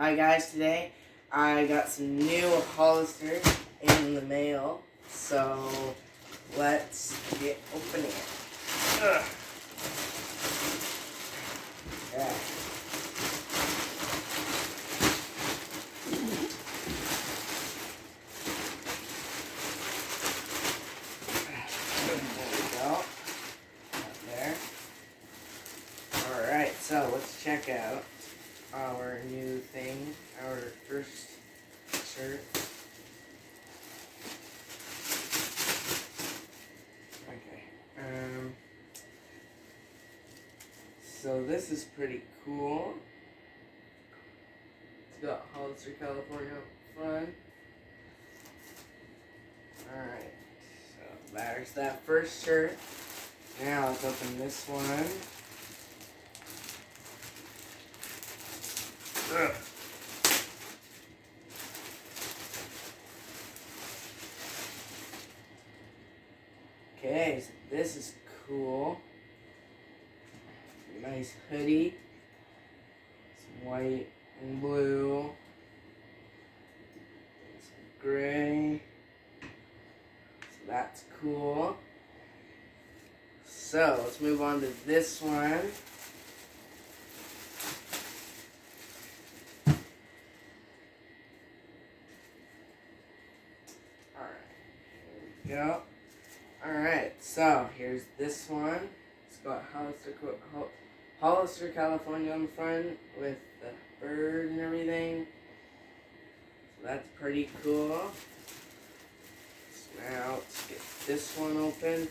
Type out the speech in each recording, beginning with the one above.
Hi guys, today I got some new Hollister in the mail, so let's get opening it. Ugh. Okay. There we go. Up there. Alright, so let's check out our new thing, our first shirt. Okay. So this is pretty cool. It's got Hollister, California up front. Alright, so there's that first shirt. Now let's open this one. Ugh. Okay, so this is cool. Nice hoodie. Some white and blue. Some gray. So that's cool. So let's move on to this one. Go. Alright, so here's this one. It's got Hollister, California on the front with the bird and everything. So that's pretty cool. So now let's get this one open.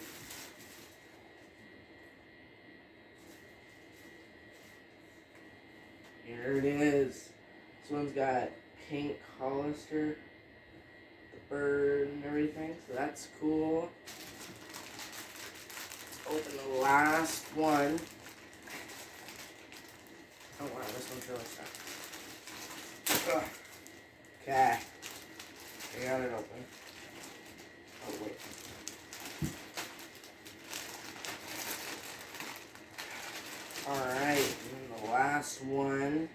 Here it is. This one's got pink Hollister, bird and everything, so that's cool. Let's open the last one. Oh wow, this one's really stuck. Okay, I got it open. Oh wait. Alright, and then the last one.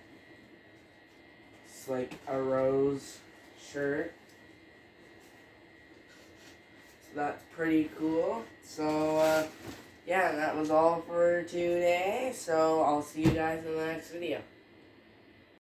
It's like a rose shirt. That's pretty cool. So, yeah, that was all for today. So, I'll see you guys in the next video.